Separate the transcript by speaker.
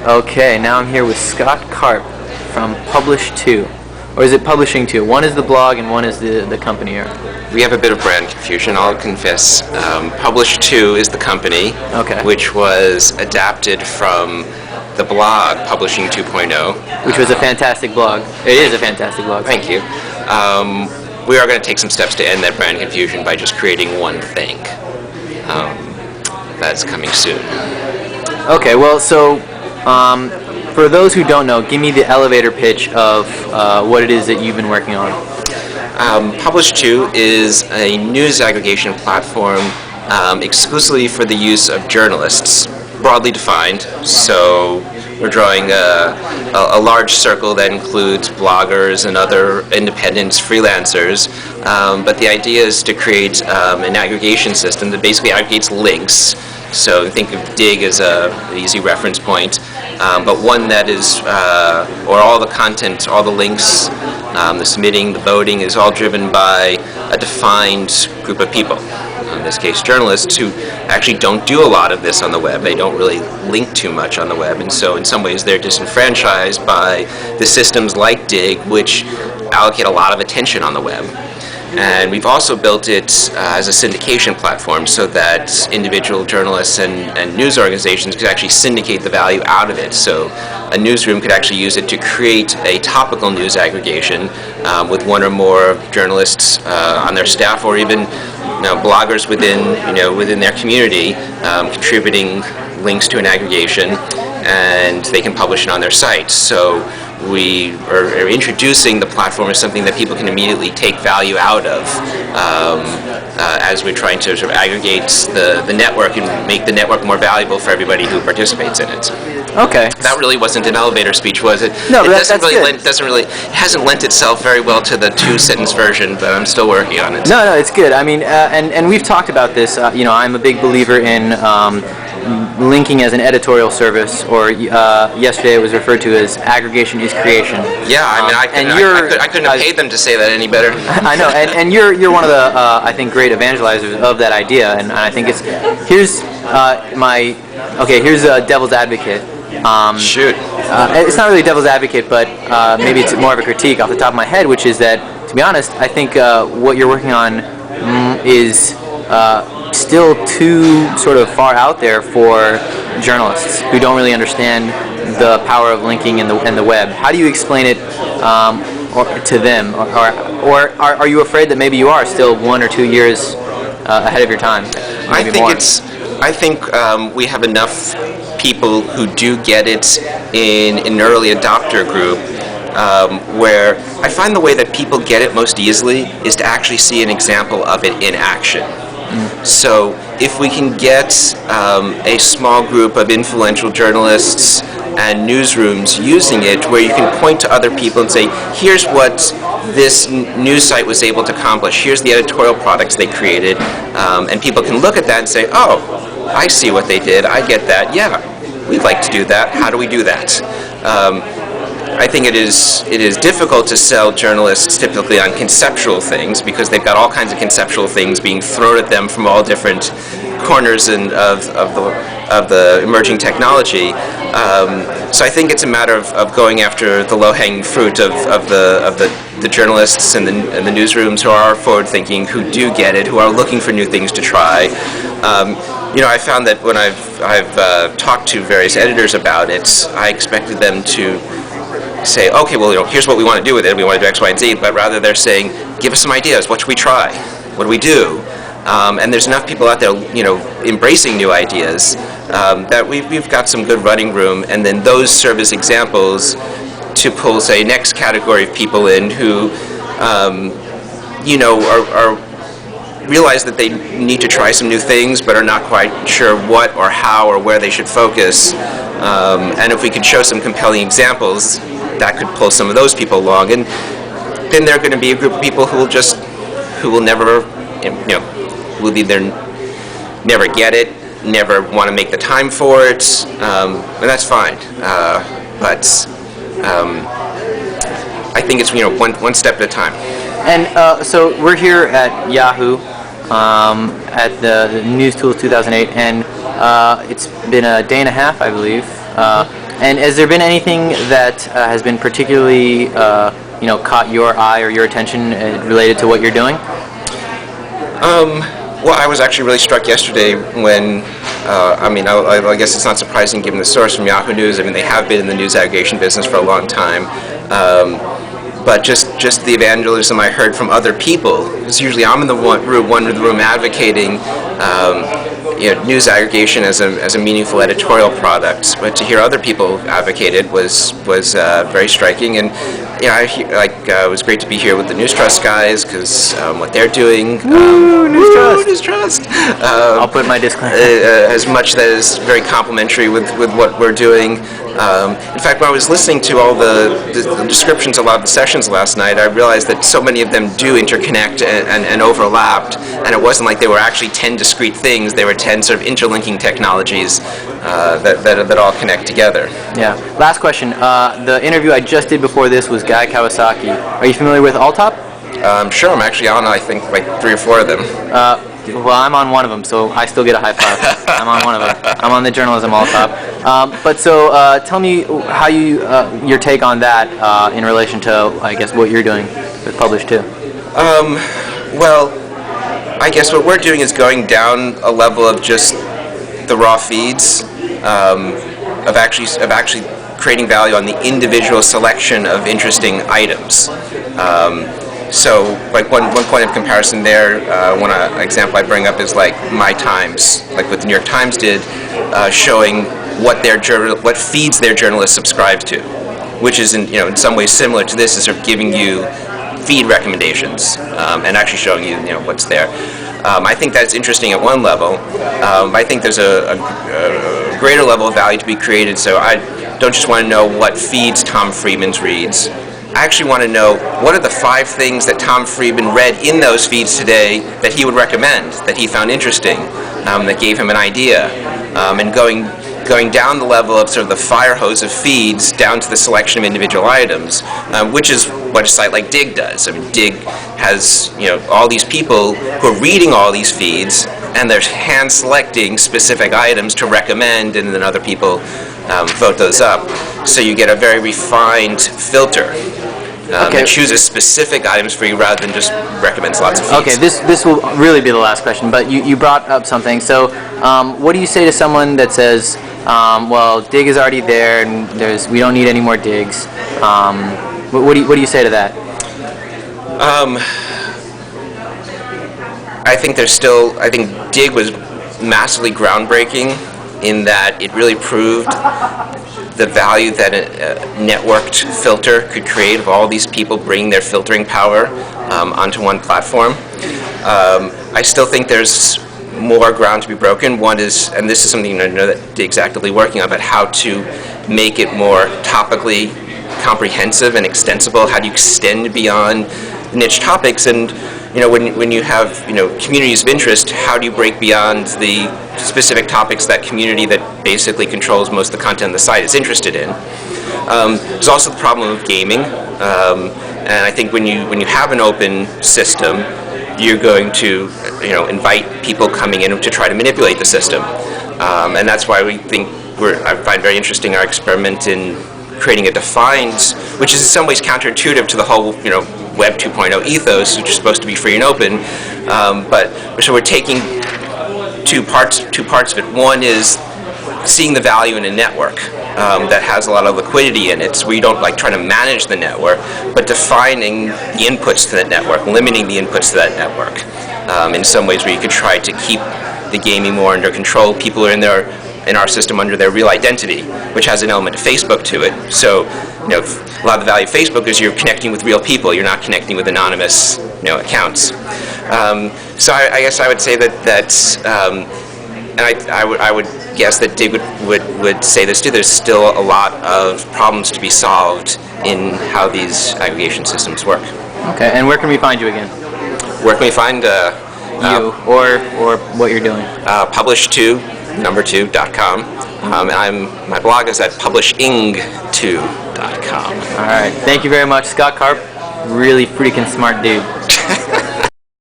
Speaker 1: Okay, now I'm here with Scott+karp from Publish2. Or is it Publishing2? One is the blog and one is the company. Or?
Speaker 2: We have a bit of brand confusion, I'll confess. Publish2 is the company, which was adapted from the blog Publishing 2.0.
Speaker 1: Which was a fantastic blog. It is a fantastic blog.
Speaker 2: Thank you. We are going to take some steps to end that brand confusion by just creating one thing. That's coming soon.
Speaker 1: Okay, well, so for those who don't know, give me the elevator pitch of what it is that you've been working on.
Speaker 2: Publish2 is a news aggregation platform exclusively for the use of journalists, broadly defined. So we're drawing a large circle that includes bloggers and other independents, freelancers. But the idea is to create an aggregation system that basically aggregates links. So think of Dig as an easy reference point, but one that is, or all the content, all the links, the submitting, the voting is all driven by a defined group of people. In this case, journalists who actually don't do a lot of this on the web. They don't really link too much on the web, and so in some ways they're disenfranchised by the systems like Dig, which allocate a lot of attention on the web. And we've also built it as a syndication platform so that individual journalists and news organizations could actually syndicate the value out of it. So a newsroom could actually use it to create a topical news aggregation with one or more journalists on their staff, or even bloggers within their community contributing links to an aggregation, and they can publish it on their site. So we are introducing the platform as something that people can immediately take value out of as we're trying to sort of aggregate the network and make the network more valuable for everybody who participates in it.
Speaker 1: Okay.
Speaker 2: That really wasn't an elevator speech, was it?
Speaker 1: No,
Speaker 2: it
Speaker 1: that's
Speaker 2: it hasn't lent itself very well to the two-sentence version, but I'm still working on it.
Speaker 1: No, it's good. I mean, and we've talked about this. I'm a big believer in linking as an editorial service, or yesterday it was referred to as aggregation is creation.
Speaker 2: Yeah, I mean, I couldn't have paid them to say that any better.
Speaker 1: I know, and you're one of the I think great evangelizers of that idea, and I think here's devil's advocate.
Speaker 2: Shoot.
Speaker 1: It's not really devil's advocate, but maybe it's more of a critique off the top of my head, which is that, to be honest, I think what you're working on is still too sort of far out there for journalists who don't really understand the power of linking in the web. How do you explain it to them, or are you afraid that maybe you are still 1 or 2 years ahead of your time?
Speaker 2: I think we have enough people who do get it in an early adopter group, where I find the way that people get it most easily is to actually see an example of it in action. So if we can get a small group of influential journalists and newsrooms using it, where you can point to other people and say, here's what this news site was able to accomplish, here's the editorial products they created, and people can look at that and say, oh, I see what they did, I get that, yeah, we'd like to do that, how do we do that? I think it is difficult to sell journalists typically on conceptual things, because they've got all kinds of conceptual things being thrown at them from all different corners of the emerging technology. So I think it's a matter of going after the low-hanging fruit of the journalists and the newsrooms who are forward-thinking, who do get it, who are looking for new things to try. I found that when I've talked to various editors about it, I expected them to say, okay, well, here's what we want to do with it. We want to do X, Y, and Z. But rather, they're saying, give us some ideas. What should we try? What do we do? And there's enough people out there, embracing new ideas that we've got some good running room. And then those serve as examples to pull, say, next category of people in who, are realize that they need to try some new things, but are not quite sure what or how or where they should focus. And if we could show some compelling examples, that could pull some of those people along. And then there are going to be a group of people who will never, will either never get it, never want to make the time for it, and that's fine. But I think it's one step at a time.
Speaker 1: And so we're here at Yahoo at the News Tools 2008, and it's been a day and a half, I believe. And has there been anything that has been particularly caught your eye or your attention related to what you're doing?
Speaker 2: Well, I was actually really struck yesterday when, I guess it's not surprising given the source from Yahoo News. I mean, they have been in the news aggregation business for a long time. But just the evangelism I heard from other people, because usually I'm in the one in the room advocating news aggregation as a meaningful editorial product, but to hear other people advocate it was very striking. And it was great to be here with the News Trust guys, because what they're doing. News Trust.
Speaker 1: I'll put my disclaimer.
Speaker 2: As much that is very complimentary with what we're doing. In fact, when I was listening to all the descriptions of a lot of the sessions last night, I realized that so many of them do interconnect and overlapped, and it wasn't like they were actually 10 discrete things. They were 10 sort of interlinking technologies that all connect together.
Speaker 1: Yeah. Last question. The interview I just did before this was Guy Kawasaki. Are you familiar with Alltop?
Speaker 2: Sure. I'm actually on, I think, like 3 or 4 of them.
Speaker 1: Well, I'm on one of them, so I still get a high five. I'm on one of them. I'm on the journalism Alltop. But so, tell me how your take on that in relation to, I guess, what you're doing with Publish 2.
Speaker 2: Well, I guess what we're doing is going down a level of just the raw feeds, of actually creating value on the individual selection of interesting items. So, like one point of comparison there, one example I bring up is like My Times, like what the New York Times did, showing what feeds their journalists subscribe to, which is in some ways similar to this, is sort of giving you feed recommendations and actually showing you what's there. I think that's interesting at one level. I think there's a greater level of value to be created. So I don't just want to know what feeds Tom Friedman's reads. I actually want to know what are the 5 things that Tom Friedman read in those feeds today that he would recommend, that he found interesting, that gave him an idea, and going down the level of sort of the fire hose of feeds down to the selection of individual items, which is what a site like Dig does. I mean, Dig has all these people who are reading all these feeds, and they're hand selecting specific items to recommend, and then other people vote those up. So you get a very refined filter. That chooses specific items for you rather than just recommends lots of feeds.
Speaker 1: Okay, this will really be the last question, but you brought up something. So what do you say to someone that says, well, Dig is already there, and we don't need any more digs? What do you say to that?
Speaker 2: I think Dig was massively groundbreaking in that it really proved the value that a networked filter could create of all these people bringing their filtering power onto one platform. I still think there's more ground to be broken. One is, and this is something I know that Dig's actively working on, but how to make it more topically comprehensive and extensible. How do you extend beyond niche topics? And when you have communities of interest, how do you break beyond the specific topics that community that basically controls most of the content the site is interested in? There's also the problem of gaming, and I think when you have an open system, you're going to invite people coming in to try to manipulate the system, and that's why I find very interesting our experiment in creating a defined, which is in some ways counterintuitive to the whole Web 2.0 ethos, which is supposed to be free and open. So we're taking two parts of it. One is seeing the value in a network that has a lot of liquidity in it. So we don't try to manage the network, but defining the inputs to that network, limiting the inputs to that network. In some ways where you could try to keep the gaming more under control. People are in our system under their real identity, which has an element of Facebook to it. So, a lot of the value of Facebook is you're connecting with real people. You're not connecting with anonymous, accounts. So I guess I would say and I would guess that Dig would say this too. There's still a lot of problems to be solved in how these aggregation systems work.
Speaker 1: Okay, and where can we find you again?
Speaker 2: Where can we find
Speaker 1: you or what you're doing?
Speaker 2: Publish2.com. And my blog is at publishing2.com.
Speaker 1: All right. Thank you very much, Scott Karp. Really freaking smart dude.